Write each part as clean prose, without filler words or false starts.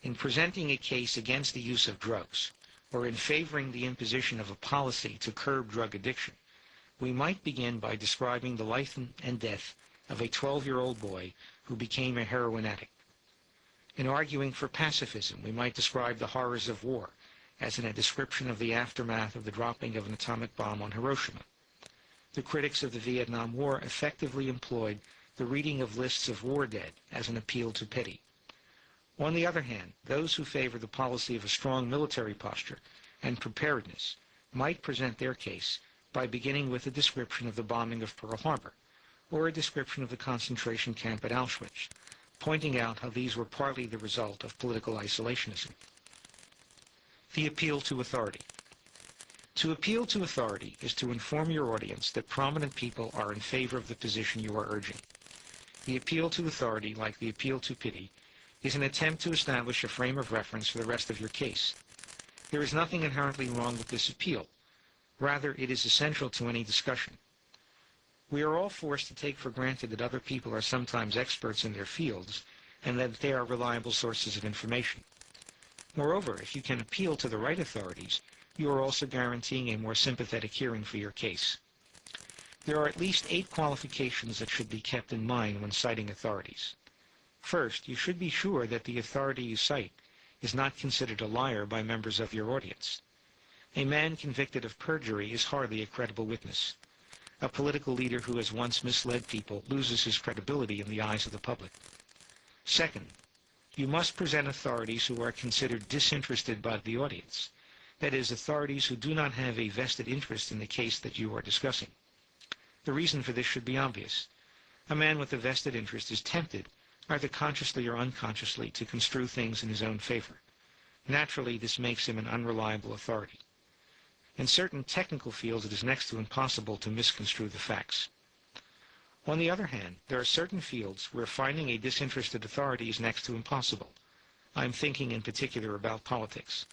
In presenting a case against the use of drugs, or in favoring the imposition of a policy to curb drug addiction, we might begin by describing the life and death of a 12-year-old boy who became a heroin addict. In arguing for pacifism, we might describe the horrors of war, as in a description of the aftermath of the dropping of an atomic bomb on Hiroshima. The critics of the Vietnam War effectively employed the reading of lists of war dead as an appeal to pity. On the other hand, those who favor the policy of a strong military posture and preparedness might present their case by beginning with a description of the bombing of Pearl Harbor, or a description of the concentration camp at Auschwitz, pointing out how these were partly the result of political isolationism. The appeal to authority. To appeal to authority is to inform your audience that prominent people are in favor of the position you are urging. The appeal to authority, like the appeal to pity, is an attempt to establish a frame of reference for the rest of your case. There is nothing inherently wrong with this appeal. Rather, it is essential to any discussion. We are all forced to take for granted that other people are sometimes experts in their fields and that they are reliable sources of information. Moreover, if you can appeal to the right authorities, you are also guaranteeing a more sympathetic hearing for your case. There are at least 8 qualifications that should be kept in mind when citing authorities. First, you should be sure that the authority you cite is not considered a liar by members of your audience. A man convicted of perjury is hardly a credible witness. A political leader who has once misled people loses his credibility in the eyes of the public. Second, you must present authorities who are considered disinterested by the audience, that is, authorities who do not have a vested interest in the case that you are discussing. The reason for this should be obvious. A man with a vested interest is tempted, either consciously or unconsciously, to construe things in his own favor. Naturally, this makes him an unreliable authority. In certain technical fields, it is next to impossible to misconstrue the facts. On the other hand, there are certain fields where finding a disinterested authority is next to impossible. I am thinking in particular about politics.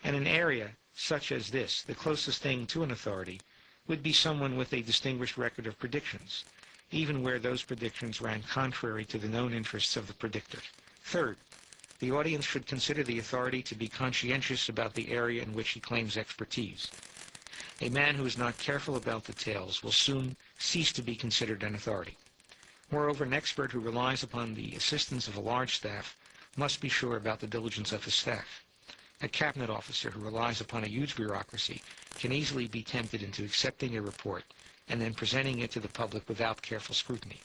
In an area such as this, the closest thing to an authority would be someone with a distinguished record of predictions, even where those predictions ran contrary to the known interests of the predictor. Third, the audience should consider the authority to be conscientious about the area in which he claims expertise. A man who is not careful about details will soon cease to be considered an authority. Moreover, an expert who relies upon the assistance of a large staff must be sure about the diligence of his staff. A cabinet officer who relies upon a huge bureaucracy can easily be tempted into accepting a report and then presenting it to the public without careful scrutiny.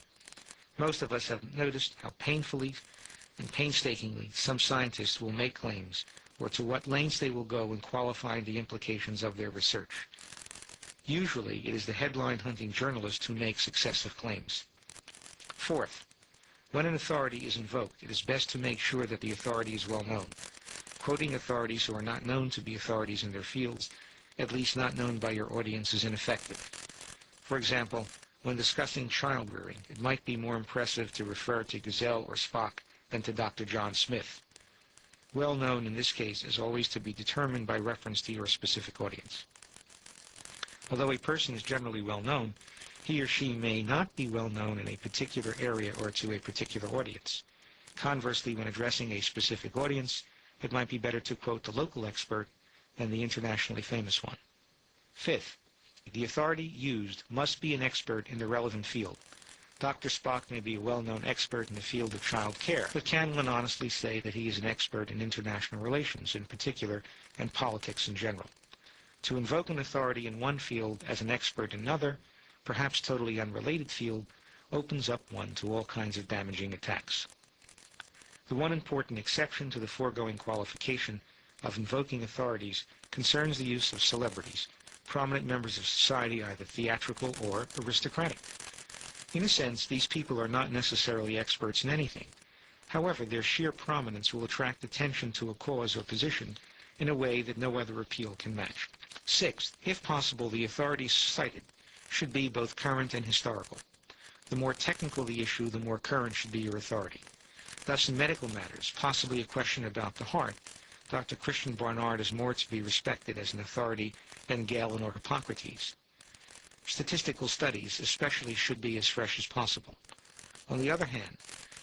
Most of us have noticed how painfully and painstakingly some scientists will make claims, or to what lengths they will go in qualifying the implications of their research. Usually, it is the headline-hunting journalist who makes excessive claims. Fourth, when an authority is invoked, it is best to make sure that the authority is well known. Quoting authorities who are not known to be authorities in their fields, at least not known by your audience, is ineffective. For example, when discussing child rearing, it might be more impressive to refer to Gazelle or Spock than to Dr. John Smith. Well known in this case is always to be determined by reference to your specific audience. Although a person is generally well known, he or she may not be well known in a particular area or to a particular audience. Conversely, when addressing a specific audience, it might be better to quote the local expert than the internationally famous one. Fifth, the authority used must be an expert in the relevant field. Dr. Spock may be a well-known expert in the field of child care, but can one honestly say that he is an expert in international relations in particular and politics in general? To invoke an authority in one field as an expert in another, perhaps totally unrelated field, opens up one to all kinds of damaging attacks. The one important exception to the foregoing qualification of invoking authorities concerns the use of celebrities, prominent members of society, either theatrical or aristocratic. In a sense, these people are not necessarily experts in anything. However, their sheer prominence will attract attention to a cause or position in a way that no other appeal can match. Sixth, if possible, the authorities cited should be both current and historical. The more technical the issue, the more current should be your authority. Thus, in medical matters, possibly a question about the heart, Dr. Christian Barnard is more to be respected as an authority than Galen or Hippocrates. Statistical studies especially should be as fresh as possible. On the other hand,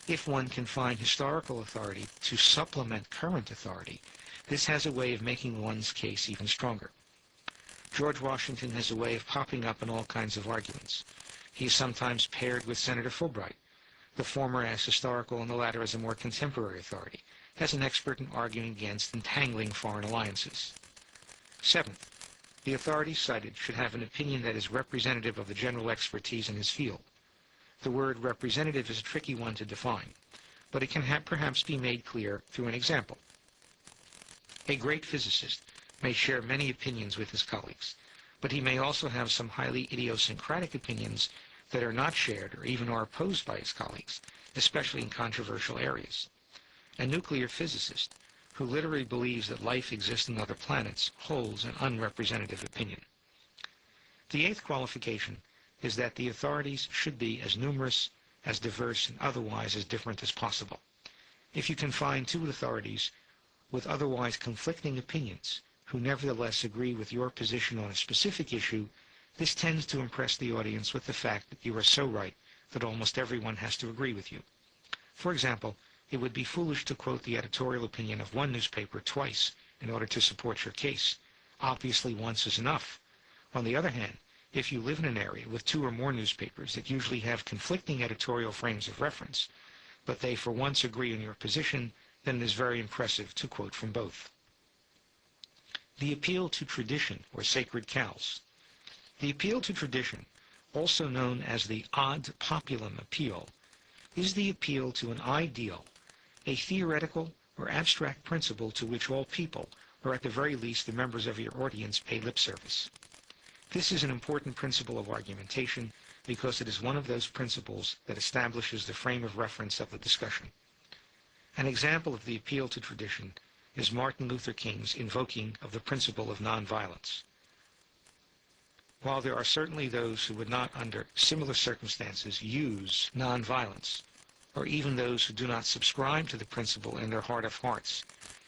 If one can find historical authority to supplement current authority, this has a way of making one's case even stronger. George Washington has a way of popping up in all kinds of arguments. He is sometimes paired with Senator Fulbright, the former as historical and the latter as a more contemporary authority, as an expert in arguing against entangling foreign alliances. Seventh, the authority cited should have an opinion that is representative of the general expertise in his field. The word representative is a tricky one to define, but it can perhaps be made clear through an example. A great physicist may share many opinions with his colleagues, but he may also have some highly idiosyncratic opinions that are not shared or even are opposed by his colleagues, especially in controversial areas. A nuclear physicist who literally believes that life exists on other planets holds an unrepresentative opinion. The eighth qualification is that the authorities should be as numerous, as diverse, and otherwise as different as possible. If you can find two authorities with otherwise conflicting opinions who nevertheless agree with your position on a specific issue, this tends to impress the audience with the fact that you are so right that almost everyone has to agree with you. For example, it would be foolish to quote the editorial opinion of one newspaper twice in order to support your case. Obviously, once is enough. On the other hand, if you live in an area with two or more newspapers that usually have conflicting editorial frames of reference, but they for once agree on your position, then it is very impressive to quote from both. The appeal to tradition or sacred cows. The appeal to tradition, also known as the ad populum appeal, is the appeal to an ideal, a theoretical or abstract principle to which all people, or at the very least the members of your audience, pay lip service. This is an important principle of argumentation because it is one of those principles that establishes the frame of reference of the discussion. An example of the appeal to tradition is Martin Luther King's invoking of the principle of nonviolence. While there are certainly those who would not, under similar circumstances, use nonviolence, or even those who do not subscribe to the principle in their heart of hearts,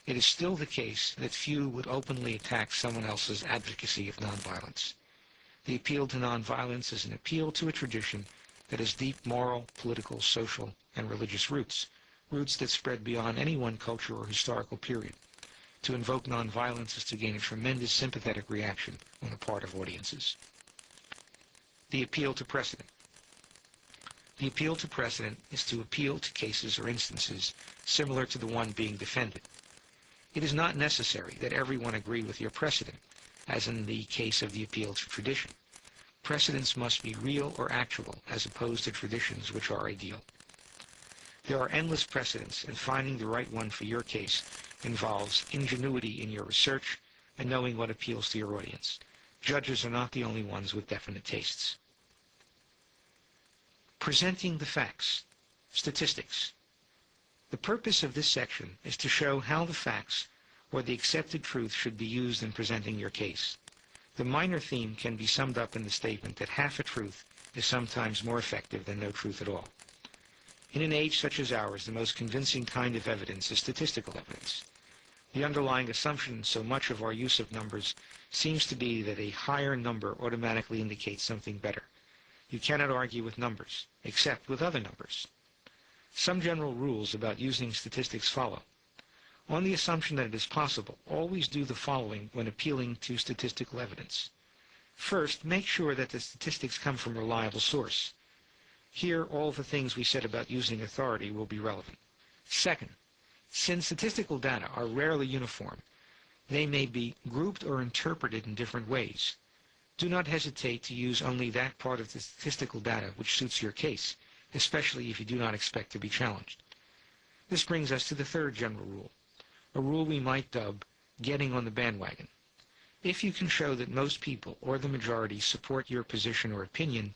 it is still the case that few would openly attack someone else's advocacy of nonviolence. The appeal to nonviolence is an appeal to a tradition that has deep moral, political, social, and religious roots that spread beyond any one culture or historical period. To invoke nonviolence is to gain a tremendous sympathetic reaction on the part of audiences. The appeal to precedent. The appeal to precedent is to appeal to cases or instances similar to the one being defended. It is not necessary that everyone agree with your precedent, as in the case of the appeal to tradition. Precedents must be real or actual, as opposed to traditions which are ideal. There are endless precedents, and finding the right one for your case involves ingenuity in your research and knowing what appeals to your audience. Judges are not the only ones with definite tastes. Presenting the facts. Statistics. The purpose of this section is to show how the facts or the accepted truth should be used in presenting your case. The minor theme can be summed up in the statement that half a truth is sometimes more effective than no truth at all. In an age such as ours, the most convincing kind of evidence is statistical evidence. The underlying assumption in so much of our use of numbers seems to be that a higher number automatically indicates something better. You cannot argue with numbers, except with other numbers. Some general rules about using statistics follow. On the assumption that it is possible, always do the following when appealing to statistical evidence. First, make sure that the statistics come from a reliable source. Here, all the things we said about using authority will be relevant. Second, since statistical data are rarely uniform, they may be grouped or interpreted in different ways. Do not hesitate to use only that part of the statistical data which suits your case, especially if you do not expect to be challenged. This brings us to the third general rule, a rule we might dub getting on the bandwagon. If you can show that most people, or the majority, support your position or opinion,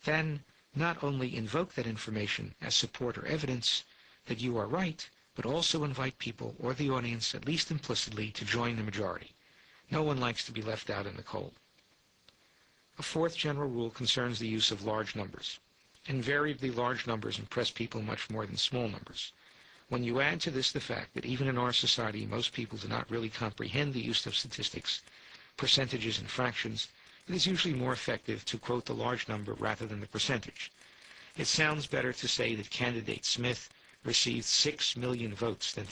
then not only invoke that information as support or evidence that you are right, but also invite people or the audience, at least implicitly, to join the majority. No one likes to be left out in the cold. A fourth general rule concerns the use of large numbers. Invariably, large numbers impress people much more than small numbers. When you add to this the fact that even in our society, most people do not really comprehend the use of statistics, percentages, and fractions, it is usually more effective to quote the large number rather than the percentage. It sounds better to say that candidate Smith received 6 million votes. Then